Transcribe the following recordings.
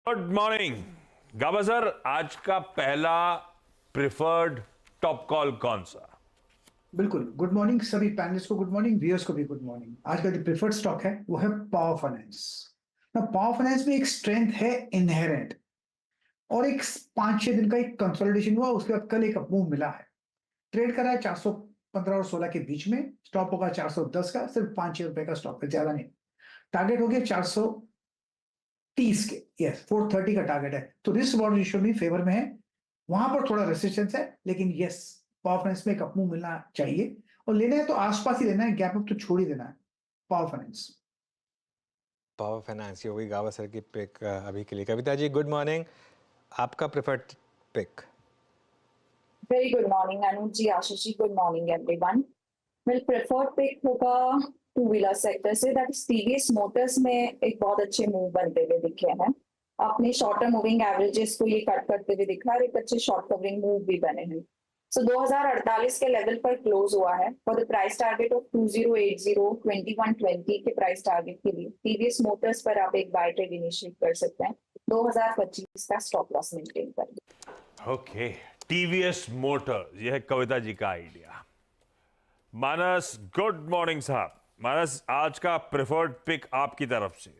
Good morning गाबा sir, आज का पहला प्रिफर्ड टॉप कॉल कौन सा? बिल्कुल। गुड मॉर्निंग सभी पैनलिस्ट को, गुड मॉर्निंग व्यूअर्स को भी गुड मॉर्निंग। आज का जो प्रेफर्ड स्टॉक है वो है पावर फाइनेंस। ना पावर फाइनेंस में एक स्ट्रेंथ है इनहेरेंट, और एक 5-6 दिन का एक कंसोलिडेशन हुआ, उसके बाद कल एक मूव मिला है। ट्रेड कर रहा है 415 और 16 के बीच में। स्टॉप होगा 410 का, सिर्फ 5-6 रुपए का स्टॉप है, ज्यादा नहीं। टारगेट हो गया 430 के, यस 430 का टारगेट है। तो रिस्क रिवॉर्ड रेशियो भी फेवर में है। वहां पर थोड़ा रेसिस्टेंस है, लेकिन यस पावर फाइनेंस में एक अप मूव मिलना चाहिए, और लेना है तो आसपास ही लेना है, गैप अप तो छोड़ ही देना है पावर फाइनेंस। पावर फाइनेंस ये होगी गावा सर की पिक अभी के लिए। कविता जी गुड मॉर्निंग, आपका preferred pick? Very good morning, Anuj ji, Ashish ji. Good morning, everyone. Well, preferred pick होगा टू व्हीलर सेक्टर से, दैट इज टीवीएस मोटर्स में एक बहुत अच्छे मूव बनते हुए दिखे हैं। अपने शॉर्ट टर्म मूविंग एवरेजेस को ये कट करते हुए दिखा है, एक अच्छे शॉर्ट कवरिंग मूव भी बने हैं। सो 2048 के लेवल पर क्लोज हुआ है for the price target of 2080 2120 के प्राइस टारगेट के लिए टीवीएस मोटर्स पर आप एक बाय ट्रेड इनिशिएट कर सकते हैं। 2025 का स्टॉप लॉस मेंटेन कर। ओके, टीवीएस मोटर, यह है कविता जी का आइडिया। मानस गुड मॉर्निंग साहब। मानस, आज का प्रेफर्ड पिक आपकी तरफ से।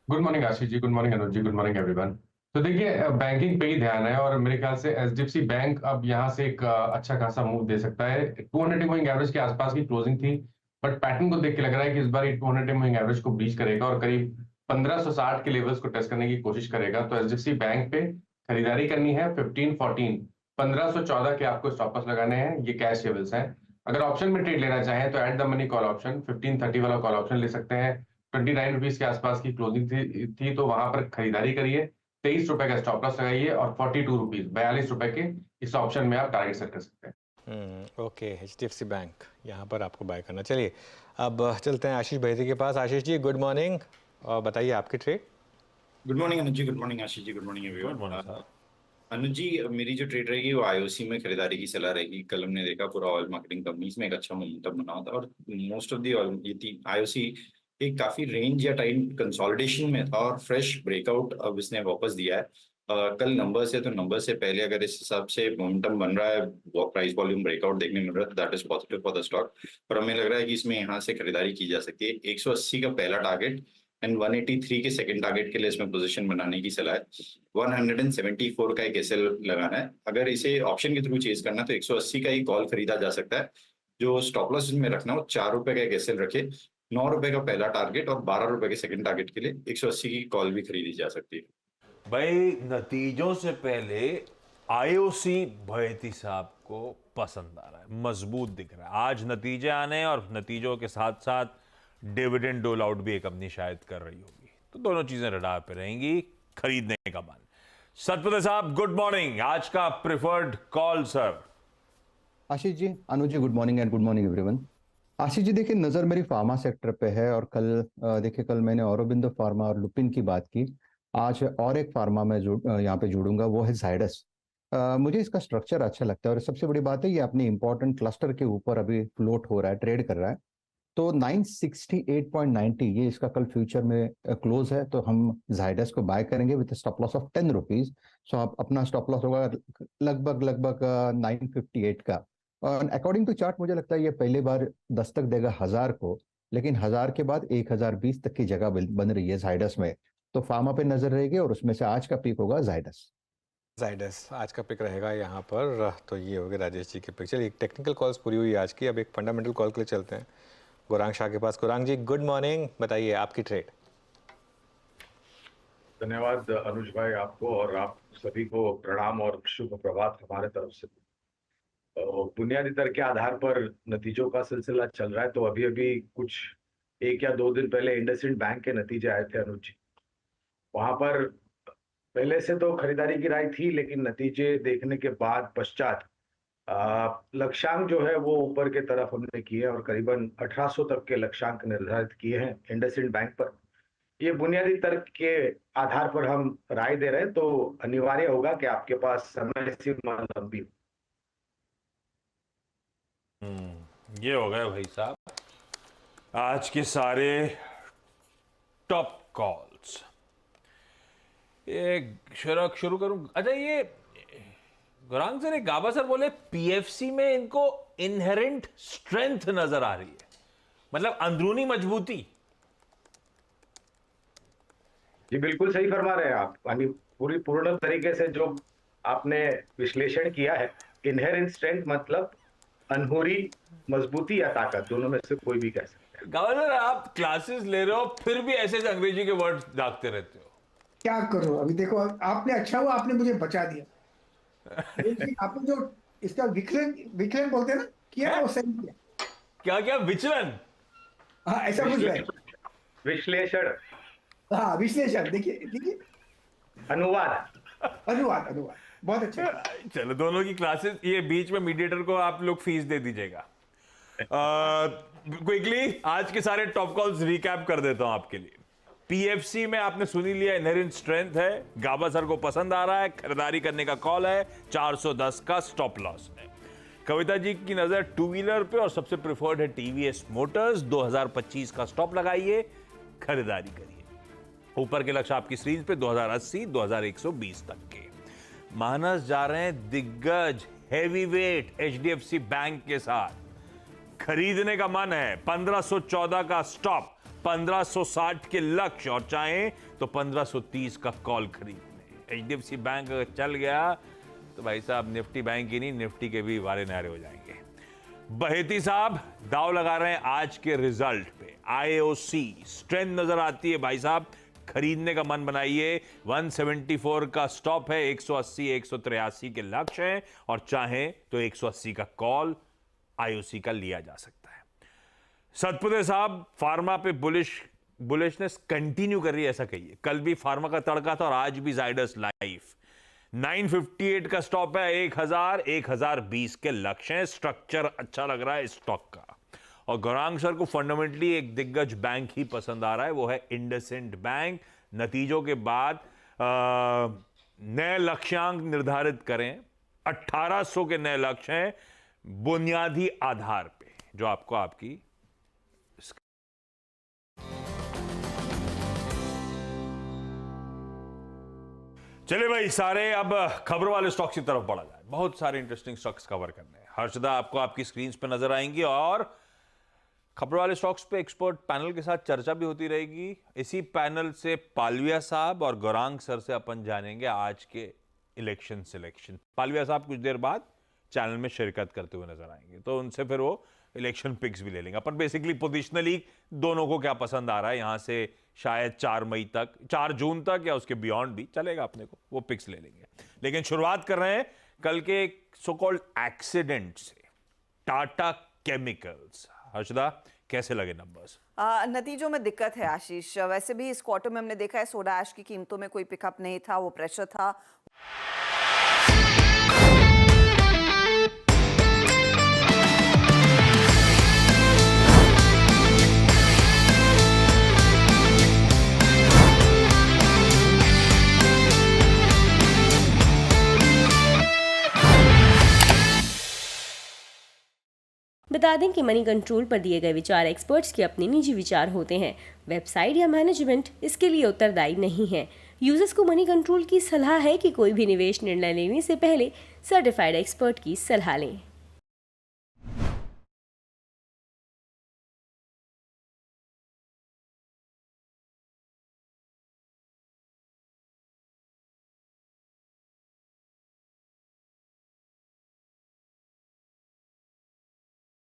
Good morning Ashish ji, good morning अनुज जी, गुड मॉर्निंग एवरीवन। तो देखिए बैंकिंग पे ही ध्यान है, और मेरे ख्याल से एचडीएफसी बैंक अब यहाँ से एक अच्छा खासा मूव दे सकता है। 200 मूविंग एवरेज के आसपास की क्लोजिंग थी, बट पैटर्न को देख के लग रहा है कि इस बार ये 200 मूविंग एवरेज को ब्रीच करेगा और करीब 1560 के लेवल्स को टेस्ट करने की कोशिश करेगा। तो एचडीएफसी बैंक पे खरीदारी करनी है। 1514 1514 के आपको स्टॉप लॉस लगाने हैं, ये कैश लेवल्स हैं। अगर ऑप्शन में ट्रेड लेना चाहें तो at the money call option 1530 वाला कॉल ऑप्शन ले सकते हैं। 29 रुपीज के आसपास की क्लोजिंग थी, तो वहां पर खरीदारी करिए। 23 रुपए का स्टॉप लॉस लगाइए, और 42 रुपीज 42 रुपए के इस ऑप्शन में आप टारगेट सेट कर सकते हैं। ओके, एचडीएफसी बैंक यहाँ पर आपको बाय करना। चलिए अब चलते हैं आशीष भाई के पास। आशीष जी गुड मॉर्निंग, और बताइए आपकी ट्रेड। गुड मॉर्निंग अनुज ji, good morning Ashish ji, good morning everyone. अनुज जी, मेरी जो ट्रेड रहेगी वो आईओसी में खरीदारी की सलाह रहेगी। कल हमने देखा पूरा ऑयल मार्केटिंग कंपनीज में एक अच्छा मोमेंटम बना था, और मोस्ट ऑफ दी ये आईओसी एक काफी रेंज या टाइम कंसोलिडेशन में था, और फ्रेश ब्रेकआउट अब इसने वापस दिया है। कल नंबर से, तो नंबर से पहले अगर इस हिसाब से मोमेंटम बन रहा है, प्राइस वॉल्यूम ब्रेकआउट देखने मिल रहा है, that is positive for the stock. और हमें लग रहा है कि इसमें यहाँ से खरीदारी की जा सकती है। 180 का पहला टारगेट एंड 183 के सेकंड टारगेट के लिए इसमें पोजीशन बनाने की सलाह है। 174 का एक एसएल लगाना है। अगर इसे ऑप्शन के थ्रू चेज करना है तो 180 का ही कॉल खरीदा जा सकता है। जो स्टॉप लॉस में रखना हो 4 रुपए का एक एसएल रखे। 9 रुपए का पहला टारगेट और 12 रुपए के सेकंड टारगेट के लिए 180 की कॉल भी खरीदी जा सकती है। भाई, नतीजों से पहले आईओसी भयती साहब को पसंद आ रहा है, मजबूत दिख रहा है। आज नतीजे आने और नतीजों के साथ साथ डिविडेंड डोल आउट भी एक अपनी शायद कर रही होगी, तो दोनों चीजें रडार पे रहेंगी। खरीदने का मन। सतपथे साहब गुड मॉर्निंग, आज का preferred call sir. Ashish ji, Anuj ji good morning and good morning everyone. Ashish ji देखिए, नज़र मेरी फार्मा सेक्टर पे है, और कल देखिए कल मैंने औरोबिंदो फार्मा और लुपिन की बात की। आज और एक फार्मा में यहाँ पे जोड़ूंगा, वो है जायडस। मुझे इसका स्ट्रक्चर अच्छा लगता है, और सबसे बड़ी बात है ये अपनी इंपॉर्टेंट क्लस्टर के ऊपर अभी फ्लोट हो रहा है, ट्रेड कर रहा है। तो 968.90 ये इसका कल फ्यूचर में क्लोज है, तो हम जायडस को बाय करेंगे with stop loss of 10 rupees. So आप अपना स्टॉप लॉस होगा लगभग 958 का। और अकॉर्डिंग टू चार्ट मुझे लगता है ये पहली बार दस्तक देगा 1000 को, लेकिन 1000 के बाद 1020 तक की जगह बन रही है जायडस में। तो फार्मा पे नजर रहेगी, और उसमें से आज का पिक होगा जायडस। जायडस आज का पिक रहेगा यहाँ पर। तो ये हो गए राजेश जी के पिक। चलिए टेक्निकल कॉल्स पूरी हुई आज की, अब एक फंडामेंटल कॉल के लिए चलते हैं गौरांग शाह के पास। गौरांग जी गुड मॉर्निंग, बताइए आपकी ट्रेड। धन्यवाद अनुज भाई, आपको और आप सभी को प्रणाम और शुभ प्रभात हमारे तरफ से। बुनियादी दर के आधार पर नतीजों का सिलसिला चल रहा है। तो अभी अभी कुछ 1 या 2 दिन पहले इंडसइंड बैंक के नतीजे आए थे अनुज जी। वहां पर पहले से तो खरीदारी की राय थी, लेकिन नतीजे देखने के बाद पश्चात लक्ष्यांक जो है वो ऊपर के तरफ हमने किए, और करीबन 1800 तक के लक्ष्यांक निर्धारित किए हैं इंडसइंड बैंक पर। ये बुनियादी तर्क के आधार पर हम राय दे रहे हैं, तो अनिवार्य होगा कि आपके पास समय सीमा लंबी हो। ये हो गए भाई साहब आज के सारे टॉप कॉल्स। ये शुरू करूं। अच्छा, ये गौरांग सर, एक गाबा सर बोले पीएफसी में इनको इनहेरेंट स्ट्रेंथ नजर आ रही है, मतलब अंदरूनी मजबूती। जी बिल्कुल सही फरमा रहे हैं आप। यानी पूर्ण तरीके से जो आपने विश्लेषण किया है, इनहेरेंट स्ट्रेंथ मतलब अनहोरी मजबूती या ताकत, दोनों में से कोई भी कह सकते हैं। गाबा सर, आप क्लासेस ले रहे हो फिर भी ऐसे अंग्रेजी के वर्ड दागते रहते हो। क्या करो, अभी देखो आपने, अच्छा हुआ आपने मुझे बचा दिया। आपने जो इसका विकलन बोलते हैं ना, किया वो सही किया। क्या विचलन? हाँ, ऐसा कुछ है। विश्लेषण, हाँ विश्लेषण, देखिए अनुवाद। बहुत अच्छा। चलो, दोनों की क्लासेस, ये बीच में मीडिएटर को आप लोग फीस दे दीजिएगा। क्विकली आज के सारे टॉप कॉल्स रिकैप कर देता हूं आपके लिए। पीएफसी में आपने सुनी लिया, इनहेरेंट स्ट्रेंथ है, गाबा सर को पसंद आ रहा है, खरीदारी करने का कॉल है, 410 का स्टॉप लॉस है। कविता जी की नजर टू व्हीलर पे और सबसे प्रिफर्ड है टीवीएस मोटर्स, 2025 का स्टॉप लगाइए, खरीदारी करिए। ऊपर के लक्ष्य आपकी स्क्रीन पे 2080, 2120 तक के। मानस जा रहे हैं दिग्गज हैवीवेट एचडीएफसी बैंक के साथ, खरीदने का मन है, 1514 का स्टॉप, 1560 के लक्ष्य, और चाहें तो 1530 का कॉल खरीदने। एचडीएफसी बैंक अगर चल गया तो भाई साहब निफ्टी बैंक ही नहीं, निफ्टी के भी वारे नारे हो जाएंगे। बहेती साहब दाव लगा रहे हैं आज के रिजल्ट पे। आईओसी स्ट्रेंथ नजर आती है भाई साहब, खरीदने का मन बनाइए, 174 का स्टॉप है, 180 183 के लक्ष्य हैं, और चाहें तो 180 का कॉल आईओसी का लिया जा सकता है। सतपुते साहब फार्मा पे बुलिशनेस कंटिन्यू कर रही है, ऐसा कहिए। कल भी फार्मा का तड़का था और आज भी जाइडस लाइफ। 958 का स्टॉप है, 1000 1020 के लक्ष्य हैं, स्ट्रक्चर अच्छा लग रहा है स्टॉक का। और गौरांग सर को फंडामेंटली एक दिग्गज बैंक ही पसंद आ रहा है, वो है इंडसइंड बैंक। नतीजों के बाद नए लक्ष्यांक निर्धारित करें, 1800 के नए लक्ष्य हैं बुनियादी आधार पे, जो आपको आपकी चले भाई सारे अब खबरों वाले स्टॉक्स की तरफ बढ़ा जाए। बहुत सारे इंटरेस्टिंग स्टॉक्स कवर करने हैं। हर्षदा आपको आपकी स्क्रीन पे नजर आएंगी और खबरों वाले स्टॉक्स पे एक्सपर्ट पैनल के साथ चर्चा भी होती रहेगी। इसी पैनल से पालविया साहब और गौरांग सर से अपन जानेंगे आज के इलेक्शन सिलेक्शन। पालविया साहब कुछ देर बाद चैनल में शिरकत करते हुए नजर आएंगे, तो उनसे फिर वो इलेक्शन पिक्स भी ले लेंगे। अपन बेसिकली पोजिशनली दोनों को क्या पसंद आ रहा है, यहां से शायद 4 जून तक या उसके बियॉन्ड भी चलेगा, अपने को वो पिक्स ले लेंगे। लेकिन शुरुआत कर रहे हैं कल के सो कॉल्ड एक्सीडेंट से, टाटा केमिकल्स। हर्षदा, कैसे लगे नंबर्स? नतीजों में दिक्कत है आशीष। वैसे भी इस क्वार्टर में हमने देखा है सोडा ऐश की कीमतों में कोई पिकअप नहीं था, वो प्रेशर था। बता दें कि मनी कंट्रोल पर दिए गए विचार एक्सपर्ट्स के अपने निजी विचार होते हैं। वेबसाइट या मैनेजमेंट इसके लिए उत्तरदायी नहीं है। यूजर्स को मनी कंट्रोल की सलाह है कि कोई भी निवेश निर्णय लेने से पहले सर्टिफाइड एक्सपर्ट की सलाह लें।